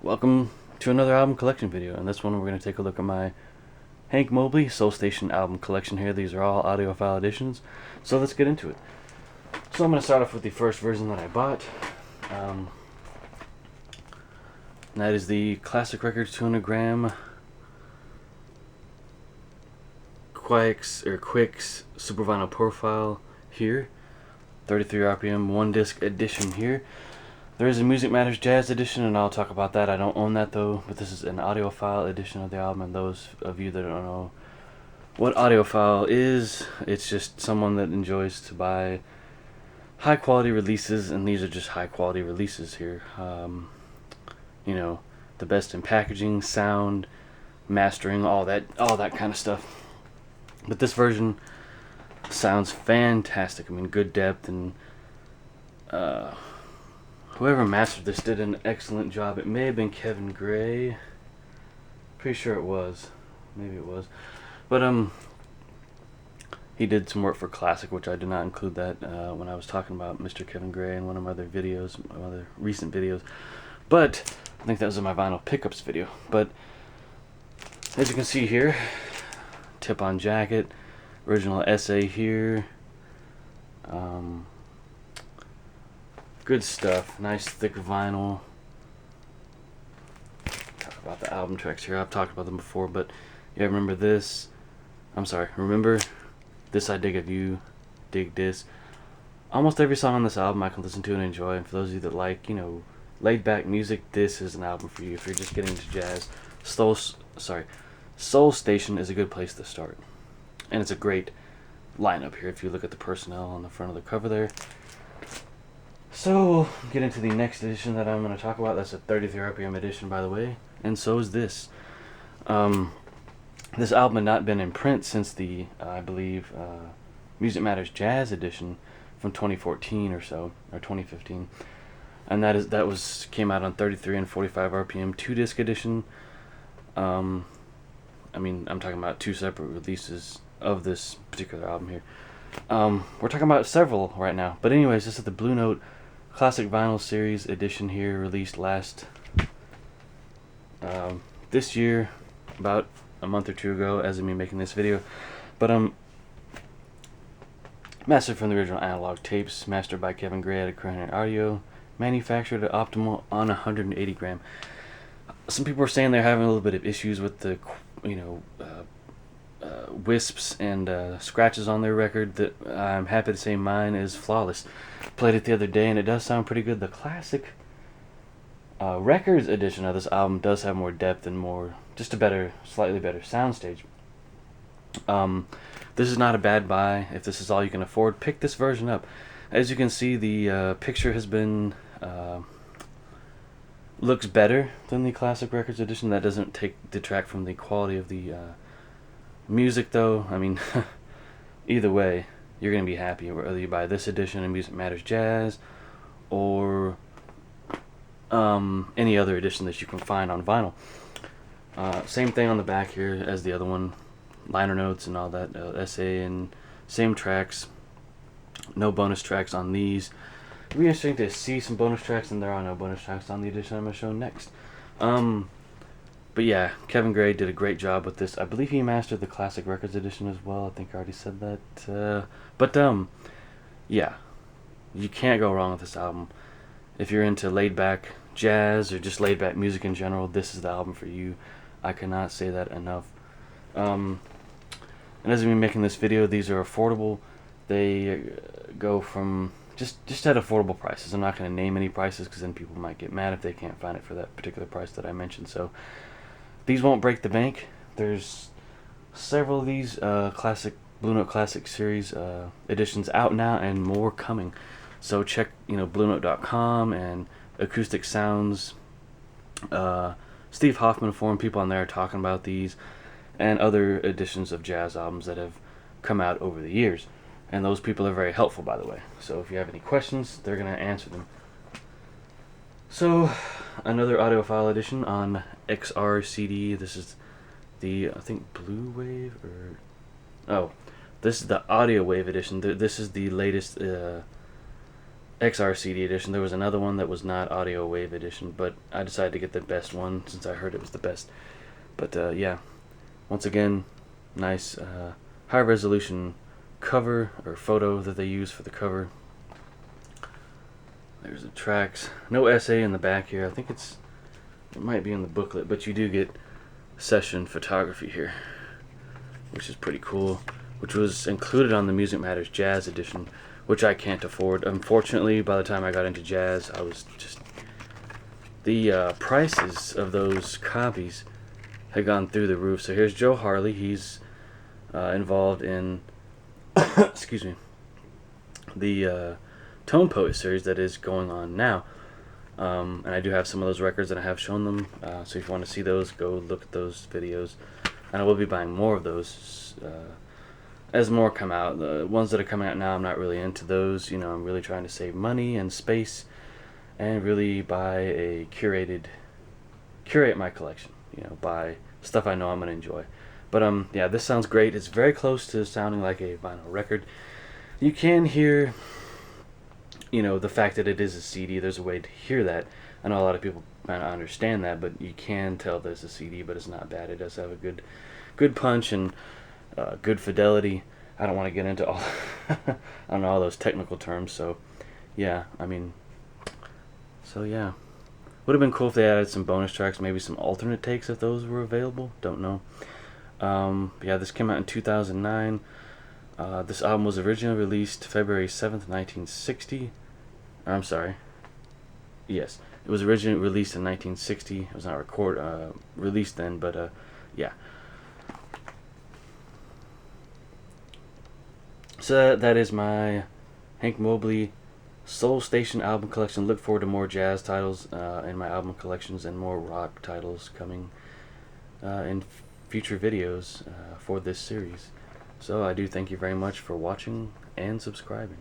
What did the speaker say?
Welcome to another album collection video. In this one we're going to take a look at my Hank Mobley Soul Station album collection here. These are all audiophile editions, so let's get into it. So I'm going to start off with the first version that I bought. And that is the Classic Records 200 gram Quicks Super Vinyl Profile here. 33 RPM, one disc edition here. There is a Music Matters Jazz edition, and I'll talk about that. I don't own that though, but this is an audiophile edition of the album. And those of you that don't know what audiophile is, it's just someone that enjoys to buy high quality releases, and these are just high quality releases here. You know, the best in packaging, sound, mastering, all that kind of stuff. But this version sounds fantastic. I mean, good depth, and whoever mastered this did an excellent job. It may have been Kevin Gray. Pretty sure it was. Maybe it was. But he did some work for Classic, which I did not include that when I was talking about Mr. Kevin Gray in one of my other videos, my other recent videos. But I think that was in my vinyl pickups video. But as you can see here, tip-on jacket, original SA here. Good stuff. Nice thick vinyl. Talk about the album tracks here. I've talked about them before, but yeah, remember this. Remember This I Dig of You, Dig This. Almost every song on this album I can listen to and enjoy. And for those of you that like, laid back music, this is an album for you. If you're just getting into jazz, Soul Station is a good place to start. And it's a great lineup here if you look at the personnel on the front of the cover there. So we'll get into the next edition that I'm going to talk about. That's a 33 RPM edition, by the way. And so is this. This album had not been in print since the, I believe, Music Matters Jazz edition from 2014 or so, or 2015. And that came out on 33 and 45 RPM, 2-disc edition. I'm talking about two separate releases of this particular album here. We're talking about several right now. But anyways, this is the Blue Note Classic Vinyl Series edition here, released this year, about a month or two ago, as of me making this video. But mastered from the original analog tapes, mastered by Kevin Gray at Current Audio, manufactured at Optimal on 180 gram. Some people are saying they're having a little bit of issues with the, wisps and scratches on their record. That I'm happy to say mine is flawless. Played it the other day and it does sound pretty good. The Classic Records edition of this album does have more depth and just a slightly better soundstage. This is not a bad buy. If this is all you can afford, pick this version up. As you can see, the picture has been looks better than the Classic Records edition. That doesn't detract from the quality of the music, though. I mean, either way, you're going to be happy whether you buy this edition of Music Matters Jazz or any other edition that you can find on vinyl. Same thing on the back here as the other one. Liner notes and all that, essay, and same tracks. No bonus tracks on these. It'd be interesting to see some bonus tracks, and there are no bonus tracks on the edition I'm going to show next. But yeah, Kevin Gray did a great job with this. I believe he mastered the Classic Records edition as well. I think I already said that. Yeah, you can't go wrong with this album. If you're into laid back jazz or just laid back music in general, this is the album for you. I cannot say that enough. And as I'm making this video, these are affordable. They go from just at affordable prices. I'm not going to name any prices because then people might get mad if they can't find it for that particular price that I mentioned. So these won't break the bank. There's several of these classic Blue Note Classic Series editions out now, and more coming. So check BlueNote.com and Acoustic Sounds. Steve Hoffman Forum, people on there are talking about these and other editions of jazz albums that have come out over the years. And those people are very helpful, by the way. So if you have any questions, they're going to answer them. So, another audiophile edition on XR CD. This is the, I think, Blue Wave, this is the Audio Wave edition. This is the latest XR CD edition. There was another one that was not audio wave edition, but I decided to get the best one since I heard it was the best. But yeah, once again, nice high resolution cover or photo that they use for the cover. There's the tracks. No essay in the back here. I think it might be in the booklet, but you do get session photography here, which is pretty cool, which was included on the Music Matters Jazz edition, which I can't afford. Unfortunately, by the time I got into jazz, I was just... The prices of those copies had gone through the roof. So here's Joe Harley. He's involved in excuse me, the Tone Poet series that is going on now. And I do have some of those records, and I have shown them. So if you want to see those, go look at those videos. And I will be buying more of those as more come out. The ones that are coming out now, I'm not really into those. You know, I'm really trying to save money and space, and really curate my collection. You know, buy stuff I know I'm gonna enjoy. But yeah, this sounds great. It's very close to sounding like a vinyl record. You can hear, you know, the fact that it is a CD. There's a way to hear that. I know a lot of people might not understand that, but you can tell there's a CD, but it's not bad. It does have a good punch and good fidelity. I don't want to get into all I don't know all those technical terms. So yeah, I mean, so yeah, would have been cool if they added some bonus tracks, maybe some alternate takes if those were available. Don't know. Yeah, this came out in 2009. This album was originally released February 7th, 1960. I'm sorry. Yes, it was originally released in 1960. It was not released then, but yeah. So that is my Hank Mobley Soul Station album collection. Look forward to more jazz titles in my album collections, and more rock titles coming in future videos for this series. So I do thank you very much for watching and subscribing.